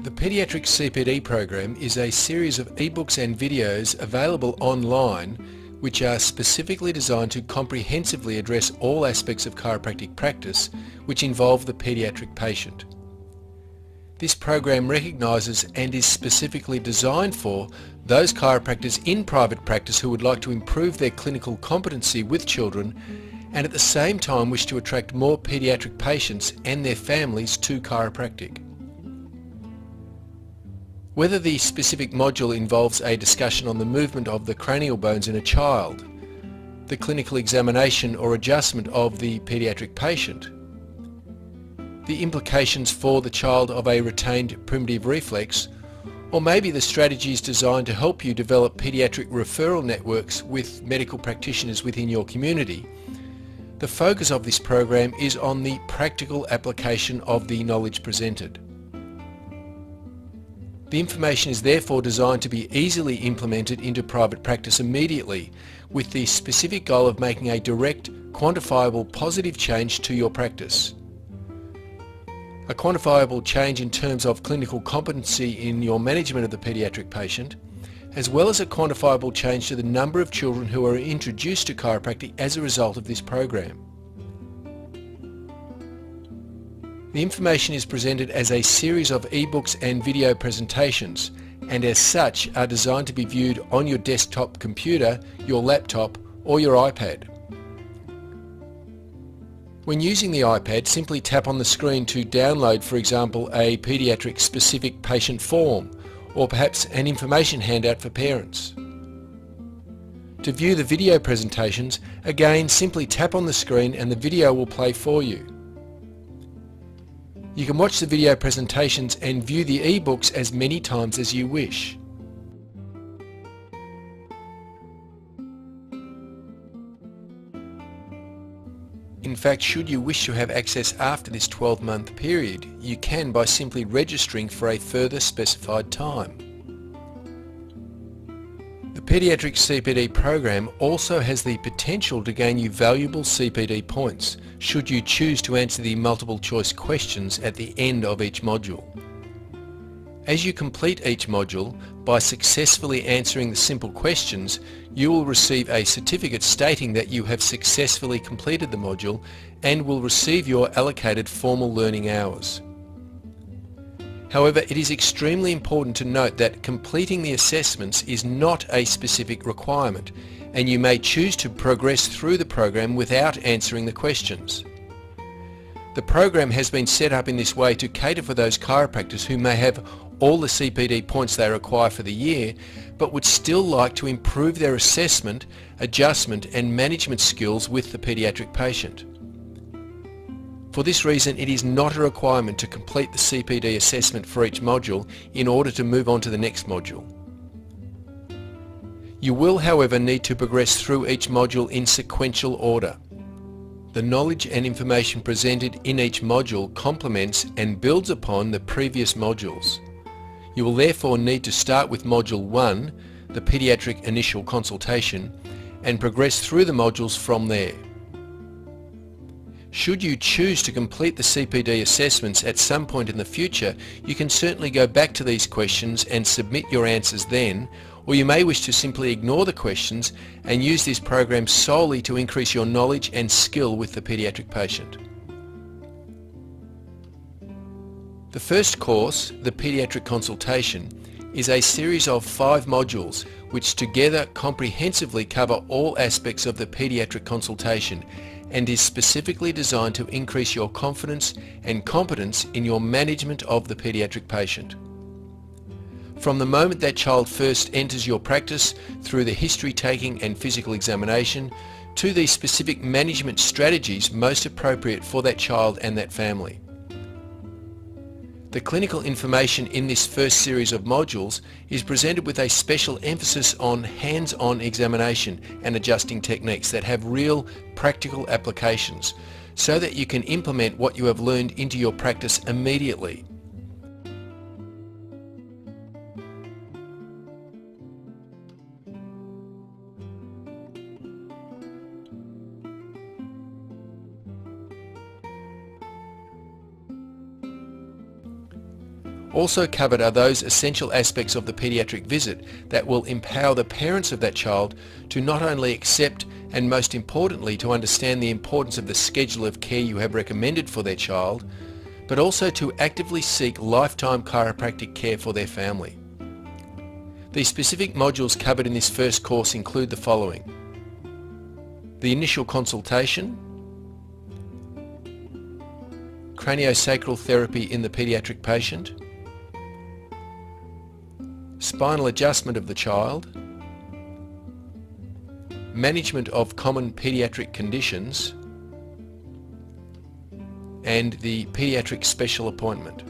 The Paediatric CPD program is a series of ebooks and videos available online which are specifically designed to comprehensively address all aspects of chiropractic practice which involve the paediatric patient. This program recognises and is specifically designed for those chiropractors in private practice who would like to improve their clinical competency with children and at the same time wish to attract more paediatric patients and their families to chiropractic. Whether the specific module involves a discussion on the movement of the cranial bones in a child, the clinical examination or adjustment of the paediatric patient, the implications for the child of a retained primitive reflex, or maybe the strategies designed to help you develop paediatric referral networks with medical practitioners within your community, the focus of this program is on the practical application of the knowledge presented. The information is therefore designed to be easily implemented into private practice immediately, with the specific goal of making a direct, quantifiable positive change to your practice. A quantifiable change in terms of clinical competency in your management of the paediatric patient, as well as a quantifiable change to the number of children who are introduced to chiropractic as a result of this program. The information is presented as a series of ebooks and video presentations, and as such are designed to be viewed on your desktop computer, your laptop or your iPad. When using the iPad, simply tap on the screen to download, for example, a paediatric specific patient form or perhaps an information handout for parents. To view the video presentations, again simply tap on the screen and the video will play for you. You can watch the video presentations and view the ebooks as many times as you wish. In fact, should you wish to have access after this 12-month period, you can by simply registering for a further specified time. The Paediatric CPD program also has the potential to gain you valuable CPD points should you choose to answer the multiple choice questions at the end of each module. As you complete each module, by successfully answering the simple questions, you will receive a certificate stating that you have successfully completed the module and will receive your allocated formal learning hours. However, it is extremely important to note that completing the assessments is not a specific requirement, and you may choose to progress through the program without answering the questions. The program has been set up in this way to cater for those chiropractors who may have all the CPD points they require for the year, but would still like to improve their assessment, adjustment and management skills with the paediatric patient. For this reason, it is not a requirement to complete the CPD assessment for each module in order to move on to the next module. You will, however, need to progress through each module in sequential order. The knowledge and information presented in each module complements and builds upon the previous modules. You will therefore need to start with Module 1, the Paediatric Initial Consultation, and progress through the modules from there. Should you choose to complete the CPD assessments at some point in the future, you can certainly go back to these questions and submit your answers then, or you may wish to simply ignore the questions and use this program solely to increase your knowledge and skill with the paediatric patient. The first course, the Paediatric Consultation, is a series of 5 modules which together comprehensively cover all aspects of the paediatric consultation and is specifically designed to increase your confidence and competence in your management of the paediatric patient. From the moment that child first enters your practice, through the history taking and physical examination, to the specific management strategies most appropriate for that child and that family. The clinical information in this first series of modules is presented with a special emphasis on hands-on examination and adjusting techniques that have real practical applications so that you can implement what you have learned into your practice immediately. Also covered are those essential aspects of the paediatric visit that will empower the parents of that child to not only accept and, most importantly, to understand the importance of the schedule of care you have recommended for their child, but also to actively seek lifetime chiropractic care for their family. The specific modules covered in this first course include the following: the initial consultation, craniosacral therapy in the paediatric patient, spinal adjustment of the child, management of common paediatric conditions, and the paediatric special appointment.